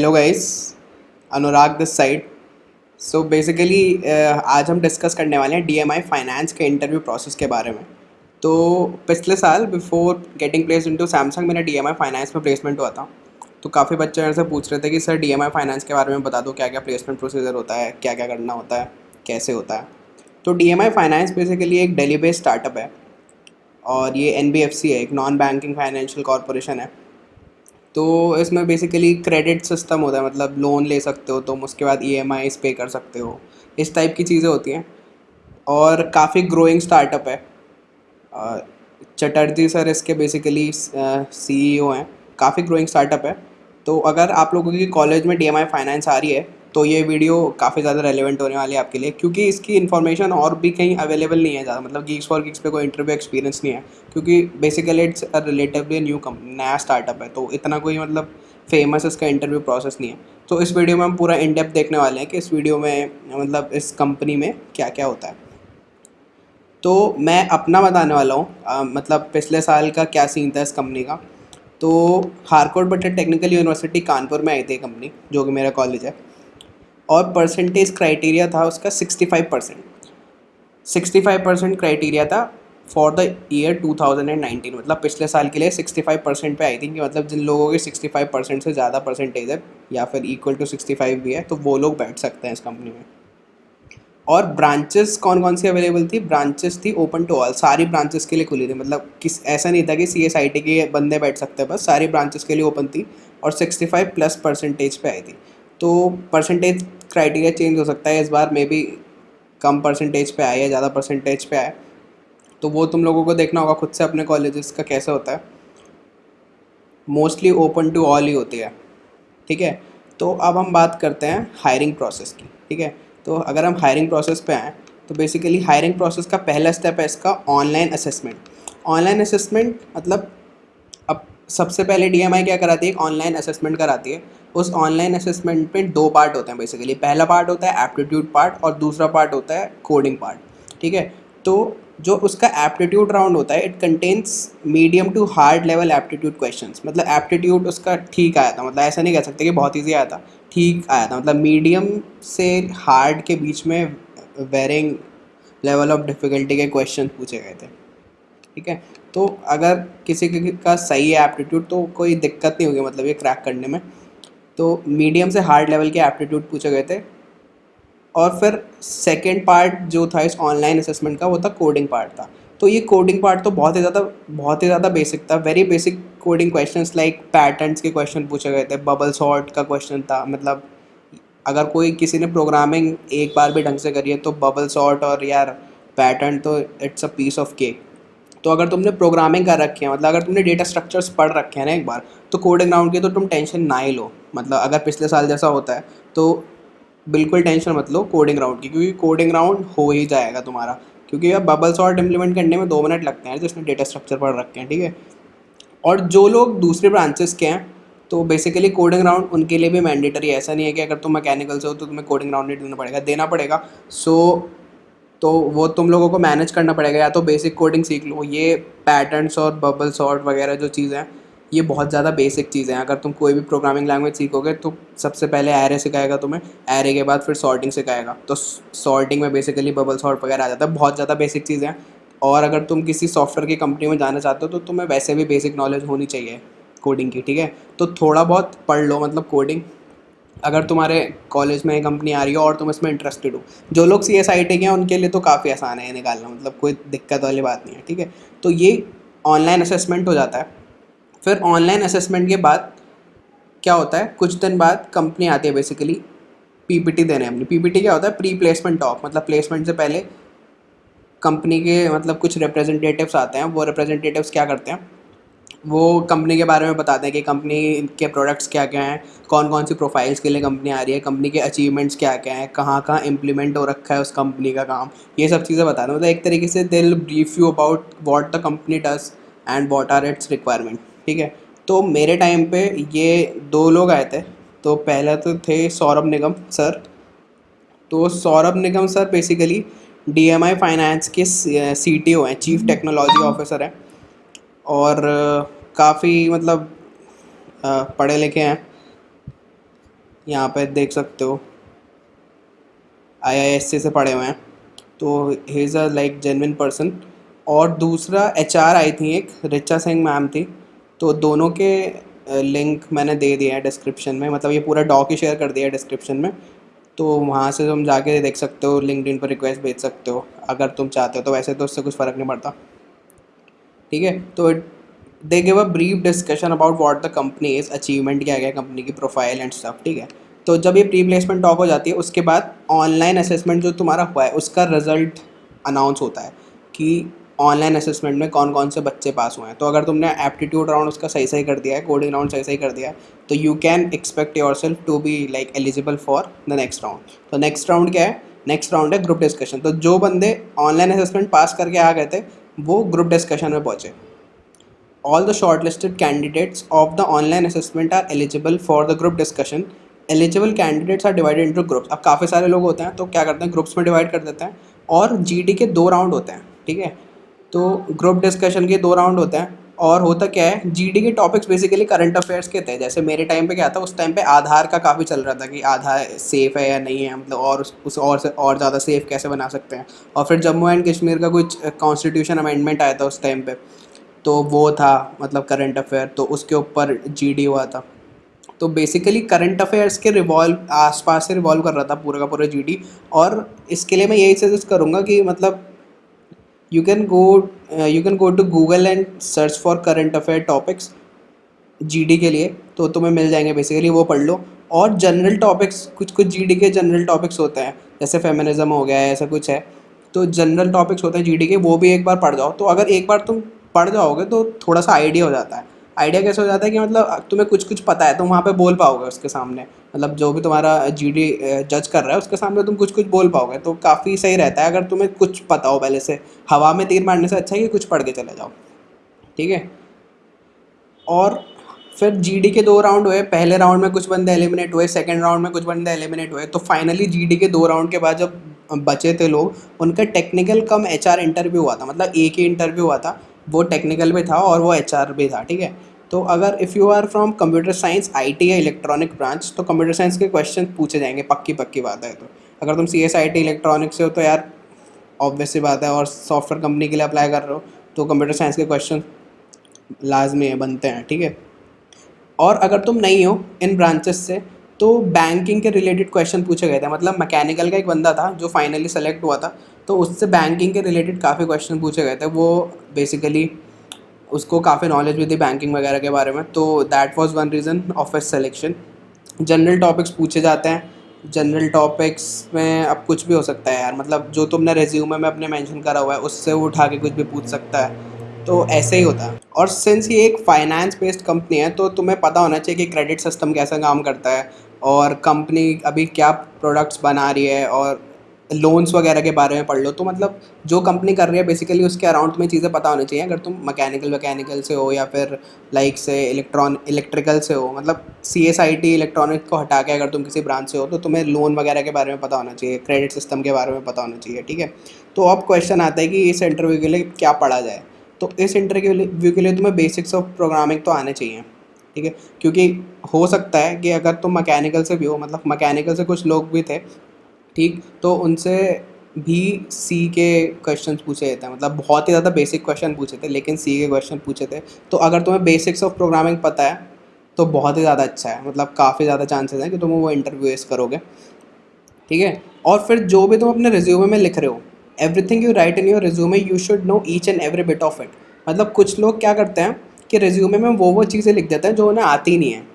Hello guys, Anurag this side. So basically आज हम discuss करने वाले हैं डीएमआई फाइनेंस के इंटरव्यू प्रोसेस के बारे में। तो पिछले साल before getting placed into Samsung मेरा डीएमआई फाइनेंस में प्लेसमेंट हुआ था। तो काफ़ी बच्चे मेरे से पूछ रहे थे कि सर डीएमआई फाइनेंस के बारे में बता दो, क्या क्या प्लेसमेंट प्रोसीजर होता है, क्या क्या करना होता है, कैसे होता है। तो डीएमआई फाइनेंस बेसिकली एक दिल्ली बेस्ड स्टार्टअप है और ये एनबीएफसी है, एक नॉन बैंकिंग फाइनेंशियल कॉरपोरेशन है। तो इसमें बेसिकली क्रेडिट सिस्टम होता है, मतलब लोन ले सकते हो तुम, उसके बाद ईएमआईज पे कर सकते हो, इस टाइप की चीज़ें होती हैं। और काफ़ी ग्रोइंग स्टार्टअप है। अ, चटर्जी सर इसके बेसिकली सीईओ हैं। काफ़ी ग्रोइंग स्टार्टअप है। तो अगर आप लोगों की कॉलेज में डीएमआई फाइनेंस आ रही है तो ये वीडियो काफ़ी ज़्यादा रेलेवेंट होने वाली है आपके लिए, क्योंकि इसकी इन्फॉर्मेशन और भी कहीं अवेलेबल नहीं है ज़्यादा, मतलब गीक्स फॉर गीक्स पे कोई इंटरव्यू एक्सपीरियंस नहीं है, क्योंकि basically it's a relatively new company, नया स्टार्टअप है, तो इतना कोई मतलब फेमस इसका इंटरव्यू प्रोसेस नहीं है। तो इस वीडियो में हम पूरा इन डेप्थ देखने वाले हैं कि इस वीडियो में मतलब इस कंपनी में क्या क्या होता है। तो मैं अपना बताने वाला हूँ, मतलब पिछले साल का क्या सीन था इस कंपनी का। तो Harcourt butter technical university Kanpur में आई थी कंपनी, जो कि मेरा कॉलेज है। और परसेंटेज क्राइटेरिया था उसका 65%। 65% क्राइटेरिया था फॉर द ईयर 2019, मतलब पिछले साल के लिए 65% पे आई थी, कि मतलब जिन लोगों के 65% से ज़्यादा परसेंटेज है या फिर इक्वल टू 65 भी है तो वो लोग बैठ सकते हैं इस कंपनी में। और ब्रांचेस कौन कौन सी अवेलेबल थी? ब्रांचेस थी ओपन टू ऑल, सारी ब्रांचेस के लिए खुली थी, मतलब किस ऐसा नहीं था कि सीएसआईटी के बंदे बैठ सकते हैं, बस सारी ब्रांचेस के लिए ओपन थी। और 65 प्लस परसेंटेज पे आई थी। तो परसेंटेज क्राइटेरिया चेंज हो सकता है इस बार, मे बी कम परसेंटेज पे आए या ज़्यादा परसेंटेज पे आए, तो वो तुम लोगों को देखना होगा खुद से अपने कॉलेजेस का कैसे होता है। मोस्टली ओपन टू ऑल ही होती है, ठीक है। तो अब हम बात करते हैं हायरिंग प्रोसेस की, ठीक है। तो अगर हम हायरिंग प्रोसेस पे आएँ तो बेसिकली हायरिंग प्रोसेस का पहला स्टेप है इसका ऑनलाइन असेसमेंट। ऑनलाइन असेसमेंट मतलब, अब सबसे पहले डीएमआई क्या कराती है? एक ऑनलाइन असेसमेंट कराती है। उस ऑनलाइन असेसमेंट में दो पार्ट होते हैं बेसिकली। पहला पार्ट होता है एप्टीट्यूड पार्ट और दूसरा पार्ट होता है कोडिंग पार्ट, ठीक है। तो जो उसका एप्टीट्यूड राउंड होता है, it contains medium to hard level aptitude questions. मतलब एप्टीट्यूड उसका ठीक आया था, मतलब ऐसा नहीं कह सकते कि बहुत ईजी आया था, ठीक आया था, मतलब मीडियम से हार्ड के बीच में वेरिंग लेवल ऑफ डिफ़िकल्टी के क्वेश्चन पूछे गए थे, ठीक है। तो अगर किसी का सही है एप्टीट्यूड तो कोई दिक्कत नहीं होगी, मतलब ये क्रैक करने में। तो मीडियम से हार्ड लेवल के एप्टीट्यूड पूछे गए थे। और फिर सेकेंड पार्ट जो था इस ऑनलाइन असेसमेंट का, वो था कोडिंग पार्ट था। तो ये कोडिंग पार्ट तो बहुत ही ज़्यादा बेसिक था, very basic coding questions like patterns के क्वेश्चन पूछे गए थे, बबल सॉर्ट का क्वेश्चन था। मतलब अगर कोई किसी ने प्रोग्रामिंग एक बार भी ढंग से करी है तो बबल सॉर्ट और यार पैटर्न तो it's a piece of cake. तो अगर तुमने प्रोग्रामिंग कर रखी है, मतलब अगर तुमने डेटा स्ट्रक्चर्स पढ़ रखे हैं ना एक बार, तो कोडिंग राउंड की तो तुम टेंशन ना ही लो। मतलब अगर पिछले साल जैसा होता है तो बिल्कुल टेंशन मत लो कोडिंग राउंड की, क्योंकि कोडिंग राउंड हो ही जाएगा तुम्हारा। क्योंकि अब बबल सॉर्ट इम्प्लीमेंट करने में 2 मिनट लगते हैं जिसने डेटा स्ट्रक्चर पढ़ रखे हैं, ठीक है। और जो लोग दूसरे ब्रांचेस के हैं, तो बेसिकली कोडिंग राउंड उनके लिए भी मैंडेटरी है। ऐसा नहीं है कि अगर तुम मैकेनिकल से हो तो तुम्हें कोडिंग राउंड नहीं देना पड़ेगा। सो तो वो तुम लोगों को मैनेज करना पड़ेगा, या तो बेसिक कोडिंग सीख लो। ये पैटर्न्स और बबल सॉर्ट वगैरह जो चीज़ें हैं, ये बहुत ज़्यादा बेसिक चीज़ें हैं। अगर तुम कोई भी प्रोग्रामिंग लैंग्वेज सीखोगे तो सबसे पहले एरे सिखाएगा तुम्हें, एरे के बाद फिर सॉर्टिंग सिखाएगा। तो सॉर्टिंग में बेसिकली बबल सॉर्ट वगैरह आ जाता है, बहुत ज़्यादा बेसिक चीज़ें हैं। और अगर तुम किसी सॉफ्टवेयर की कंपनी में जाना चाहते हो तो तुम्हें वैसे भी बेसिक नॉलेज होनी चाहिए कोडिंग की, ठीक है। तो थोड़ा बहुत पढ़ लो, मतलब कोडिंग, अगर तुम्हारे कॉलेज में कंपनी आ रही हो और तुम इसमें इंटरेस्टेड हो। जो लोग सी एस आई टी के हैं उनके लिए तो काफ़ी आसान है ये निकालना, मतलब कोई दिक्कत वाली बात नहीं है, ठीक है। तो ये ऑनलाइन असेसमेंट हो जाता है। फिर ऑनलाइन असेसमेंट के बाद क्या होता है, कुछ दिन बाद कंपनी आती है बेसिकली पीपीटी देने अपनी। पीपीटी क्या होता है? प्री प्लेसमेंट टॉक, मतलब प्लेसमेंट से पहले कंपनी के मतलब कुछ रिप्रेजेंटेटिव्स आते हैं। वो रिप्रेजेंटेटिव्स क्या करते हैं, वो कंपनी के बारे में बताते हैं कि कंपनी के प्रोडक्ट्स क्या क्या हैं, कौन कौन सी प्रोफाइल्स के लिए कंपनी आ रही है, कंपनी के अचीवमेंट्स क्या क्या हैं, कहाँ कहाँ इम्प्लीमेंट हो रखा है उस कंपनी का काम। ये सब चीज़ें बताते हैं, मतलब एक तरीके से they will brief you about what the company does and what are its requirement, ठीक है। तो मेरे टाइम पे ये दो लोग आए थे। तो पहला तो थे सौरभ निगम सर। तो सौरभ निगम सर बेसिकली डीएमआई फाइनेंस के सीटीओ हैं, चीफ टेक्नोलॉजी ऑफिसर हैं। और काफ़ी मतलब पढ़े लिखे हैं। यहाँ पे देख सकते हो IISc से पढ़े हुए हैं, तो he is a like genuine person. और दूसरा HR आई थी, एक रिचा सिंह मैम थी। तो दोनों के लिंक मैंने दे दिए हैं डिस्क्रिप्शन में, मतलब ये पूरा डॉक ही शेयर कर दिया है डिस्क्रिप्शन में। तो वहाँ से तुम जाके देख सकते हो, लिंक्डइन पर रिक्वेस्ट भेज सकते हो अगर तुम चाहते हो तो। वैसे तो उससे कुछ फ़र्क नहीं पड़ता, ठीक है। तो they give a brief discussion about what the company is, achievement क्या है कंपनी की, प्रोफाइल एंड स्टफ, ठीक है। तो जब ये प्री प्लेसमेंट टॉक हो जाती है, उसके बाद ऑनलाइन असेसमेंट जो तुम्हारा हुआ है उसका रिजल्ट अनाउंस होता है कि ऑनलाइन असेसमेंट में कौन कौन से बच्चे पास हुए हैं। तो अगर तुमने एप्टीट्यूड राउंड उसका सही सही कर दिया है, कोडिंग राउंड सही सही कर दिया है, तो you can expect yourself to be like eligible for the next round. तो नेक्स्ट राउंड क्या है? नेक्स्ट राउंड है ग्रुप डिस्कशन। तो जो बंदे ऑनलाइन असेसमेंट पास करके आ गए थे वो ग्रुप डिस्कशन में पहुँचे। All the shortlisted candidates of the online assessment are eligible for the group discussion. Eligible candidates are divided into groups. अब काफ़ी सारे लोग होते हैं तो क्या करते हैं, ग्रुप्स में डिवाइड कर देते हैं। और GD के 2 राउंड होते हैं, ठीक है। तो ग्रुप डिस्कशन के 2 राउंड होते हैं। और होता क्या है, GD के टॉपिक्स बेसिकली करंट अफेयर्स के थे। जैसे मेरे टाइम पे क्या था, उस टाइम पे आधार का काफ़ी चल रहा था कि आधार सेफ़ है या नहीं है, मतलब और उस और से और ज़्यादा सेफ़ कैसे बना सकते हैं। और फिर जम्मू एंड कश्मीर का कुछ कॉन्स्टिट्यूशन अमेंडमेंट आया था उस टाइम पे, तो वो था मतलब करंट अफेयर, तो उसके ऊपर GD हुआ था। तो बेसिकली करंट अफेयर्स के रिवॉल्व आसपास से रिवॉल्व कर रहा था पूरा का पूरा GD। और इसके लिए मैं यही सजेस्ट करूँगा कि मतलब you can go you can go to Google and search for current affair topics GD के लिए, तो तुम्हें मिल जाएंगे। बेसिकली वो पढ़ लो। और जनरल टॉपिक्स, कुछ कुछ GD के जनरल टॉपिक्स होते हैं, जैसे फेमिनिज्म हो गया है, ऐसा कुछ है। तो जनरल टॉपिक्स होते हैं GD के, वो भी एक बार पढ़ जाओ। तो अगर एक बार तुम पढ़ जाओगे तो थोड़ा सा आइडिया हो जाता है। आइडिया कैसे हो जाता है कि मतलब तुम्हें कुछ कुछ पता है, तुम वहाँ पे बोल पाओगे उसके सामने। मतलब जो भी तुम्हारा GD जज कर रहा है उसके सामने तुम कुछ कुछ बोल पाओगे, तो काफ़ी सही रहता है अगर तुम्हें कुछ पता हो पहले से। हवा में तीर मारने से अच्छा है कि कुछ पढ़ के चले जाओ, ठीक है। और फिर GD के 2 राउंड हुए। पहले राउंड में कुछ बंदे एलिमिनेट हुए, सेकंड राउंड में कुछ बंदे एलिमिनेट हुए। तो फाइनली GD के 2 राउंड के बाद जब बचे थे लोग, उनका टेक्निकल कम HR इंटरव्यू हुआ था। मतलब एक ही इंटरव्यू हुआ था, वो टेक्निकल भी था और वो HR भी था, ठीक है। तो अगर if you are from computer science, IT या इलेक्ट्रॉनिक ब्रांच, तो कंप्यूटर साइंस के क्वेश्चन पूछे जाएंगे, पक्की पक्की बात है। तो अगर तुम CS IT इलेक्ट्रॉनिक से हो तो यार ऑब्वियस सी बात है, और सॉफ्टवेयर कंपनी के लिए अप्लाई कर रहे हो तो कंप्यूटर साइंस के क्वेश्चन लाजमी है, बनते हैं, ठीक है। और अगर तुम नहीं हो इन ब्रांचेस से, तो बैंकिंग के रिलेटेड क्वेश्चन पूछे गए थे। मतलब मैकेनिकल का एक बंदा था जो फाइनली सेलेक्ट हुआ था, तो उससे बैंकिंग के रिलेटेड काफ़ी क्वेश्चन पूछे गए थे। वो बेसिकली उसको काफ़ी नॉलेज भी थी बैंकिंग वगैरह के बारे में, तो that was one reason of his selection. General topics पूछे जाते हैं। जनरल टॉपिक्स में अब कुछ भी हो सकता है यार, मतलब जो तुमने रेज्यूमे में अपने मेंशन करा हुआ है उससे वो उठा के कुछ भी पूछ सकता है। तो ऐसे ही होता है। और सिंस ये एक फाइनेंस बेस्ड कंपनी है, तो तुम्हें पता होना चाहिए कि क्रेडिट सिस्टम कैसा काम करता है, और कंपनी अभी क्या प्रोडक्ट्स बना रही है, और लोन्स वगैरह के बारे में पढ़ लो। तो मतलब जो कंपनी कर रही है बेसिकली उसके अराउंड तुम्हें चीज़ें पता होनी चाहिए। अगर तुम मैकेनिकल से हो या फिर लाइक से इलेक्ट्रिकल से हो, मतलब CSIT इलेक्ट्रॉनिक को हटा के अगर तुम किसी ब्रांच से हो, तो तुम्हें लोन वगैरह के बारे में पता होना चाहिए, क्रेडिट सिस्टम के बारे में पता होना चाहिए, ठीक है। तो अब क्वेश्चन आता है कि इस इंटरव्यू के लिए क्या पढ़ा जाए। तो इस इंटरव्यू के लिए तुम्हें बेसिक्स ऑफ प्रोग्रामिंग तो आने चाहिए, ठीक है। क्योंकि हो सकता है कि अगर तुम मैकेनिकल से भी हो, मतलब मैकेनिकल से कुछ लोग भी थे, ठीक, तो उनसे भी सी के क्वेश्चन पूछे जाते हैं। मतलब बहुत ही ज़्यादा बेसिक क्वेश्चन पूछे थे, लेकिन सी के क्वेश्चन पूछे थे। तो अगर तुम्हें बेसिक्स ऑफ प्रोग्रामिंग पता है तो बहुत ही ज़्यादा अच्छा है, मतलब काफ़ी ज़्यादा चांसेस हैं कि तुम वो इंटरव्यू एस करोगे, ठीक है। और फिर जो भी तुम अपने रिज्यूमे में लिख रहे हो, everything you right in your resume you should know each and every bit of it. मतलब कुछ लोग क्या करते हैं कि रिज्यूमे में वो चीज़ें लिख देते हैं जो उन्हें आती नहीं है।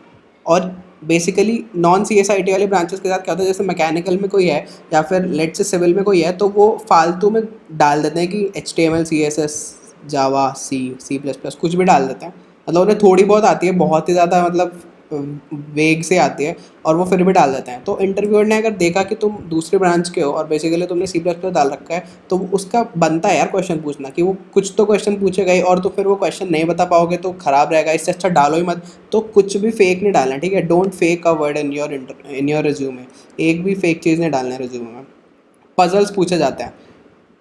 और बेसिकली नॉन CSIT वाली ब्रांचेस के साथ क्या होता है, जैसे मैकेनिकल में कोई है या फिर लेट से सिविल में कोई है, तो वो फालतू में डाल देते हैं कि HTML CSS जावा C++ कुछ भी डाल देते हैं। मतलब उन्हें थोड़ी बहुत आती है, बहुत ही ज़्यादा मतलब वेग से आती है, और वो फिर भी डाल देते हैं। तो इंटरव्यूअर ने अगर देखा कि तुम दूसरे ब्रांच के हो और बेसिकली तुमने C++ डाल रखा है, तो उसका बनता है यार क्वेश्चन पूछना, कि वो कुछ तो क्वेश्चन पूछेगा ही, और तो फिर वो क्वेश्चन नहीं बता पाओगे तो ख़राब रहेगा। इससे अच्छा डालो ही मत। तो कुछ भी फेक नहीं डालना, ठीक है। Don't fake a word in your resume. एक भी फेक चीज़ नहीं डालना है रिज्यूमे में। पजल्स पूछे जाते हैं।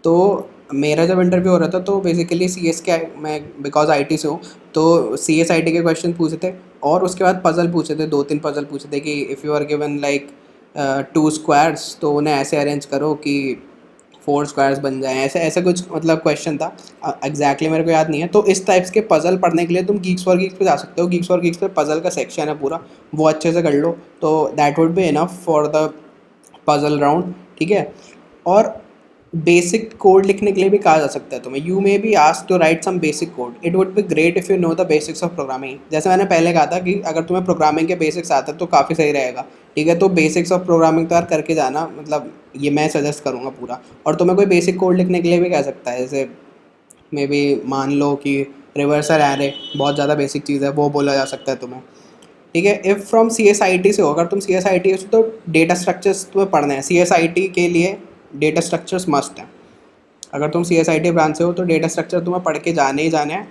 तो मेरा जब इंटरव्यू हो रहा था तो बेसिकली सी एस के, मैं बिकॉज आई टी से हूँ, तो सी एस आई टी के क्वेश्चन पूछे थे और उसके बाद पज़ल पूछे थे, 2-3 पज़ल पूछे थे कि if you are given like 2 squares तो उन्हें ऐसे अरेंज करो कि 4 स्क्वायर्स बन जाएँ, ऐसे ऐसा कुछ मतलब क्वेश्चन था। एग्जैक्टली मेरे को याद नहीं है। तो इस टाइप्स के पज़ल पढ़ने के लिए तुम गीक्स फॉर गीक्स पे जा सकते हो। गीक्स फॉर गीक्स पे पज़ल का सेक्शन है पूरा, वो अच्छे से कर लो तो that would be enough for the puzzle round, ठीक है। और बेसिक कोड लिखने के लिए भी कहा जा सकता है तुम्हें। You may be asked to write some basic code, it would be great if you know the basics of programming. जैसे मैंने पहले कहा था कि अगर तुम्हें प्रोग्रामिंग के बेसिक्स आते हैं तो काफ़ी सही रहेगा, ठीक है। तो बेसिक्स ऑफ प्रोग्रामिंग तो यार करके जाना, मतलब ये मैं सजेस्ट करूँगा पूरा। और तुम्हें कोई बेसिक कोड लिखने के लिए भी कह सकता है, जैसे मे बी मान लो कि रिवर्सल एरे बहुत ज़्यादा बेसिक चीज़ है, वो बोला जा सकता है तुम्हें, ठीक है। If from C S I T से हो, अगर तुम सी एस आई टी हो तो डेटा स्ट्रक्चर्स तुम्हें पढ़ने हैं। सी एस आई टी के लिए डेटा स्ट्रक्चर्स मस्ट हैं। अगर तुम C S I T branch से हो तो डेटा स्ट्रक्चर तुम्हें पढ़ के जाने ही जाने हैं।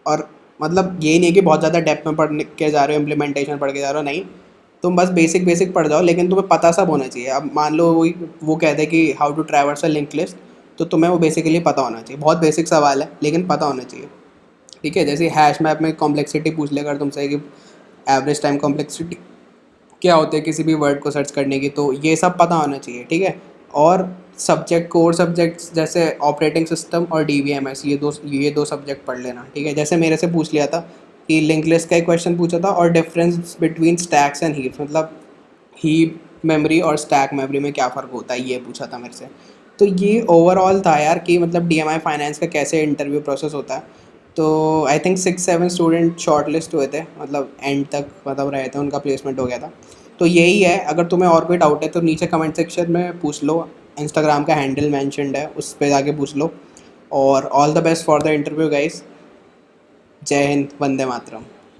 और मतलब यही नहीं है कि बहुत ज़्यादा डेप्थ में पढ़ के जा रहे हो, इम्प्लीमेंटेशन पढ़ के जा रहे हो, नहीं। तुम बस बेसिक बेसिक पढ़ जाओ, लेकिन तुम्हें पता सब होना चाहिए। अब मान लो वो कहते हैं कि how to traverse a link list, तो तुम्हें वो बेसिकली पता होना चाहिए। बहुत बेसिक सवाल है लेकिन पता होना चाहिए, ठीक है। जैसे हैश मैप में कॉम्प्लेक्सिटी पूछ ले अगर तुमसे कि एवरेज टाइम कॉम्प्लेक्सिटी क्या होते हैं किसी भी वर्ड को सर्च करने की, तो ये सब पता होना चाहिए, ठीक है। और सब्जेक्ट, कोर सब्जेक्ट्स जैसे ऑपरेटिंग सिस्टम और डी वी एम एस, ये दो सब्जेक्ट पढ़ लेना, ठीक है। जैसे मेरे से पूछ लिया था कि लिंक लिस्ट का एक क्वेश्चन पूछा था और difference between stacks and heaps, मतलब हीप मेमोरी और स्टैक मेमोरी में क्या फ़र्क होता है, ये पूछा था मेरे से। तो ये ओवरऑल था यार कि मतलब डी एम आई फाइनेंस का कैसे इंटरव्यू प्रोसेस होता है। तो I think 6-7 student short list हुए थे, मतलब एंड तक मतलब रहे थे, उनका प्लेसमेंट हो गया था। तो यही है। अगर तुम्हें और कोई डाउट है तो नीचे कमेंट सेक्शन में पूछ लो, इंस्टाग्राम का हैंडल मैंशनड है, उस पर जाके पूछ लो। और all the best for the interview guys. जय हिंद, वंदे मातरम।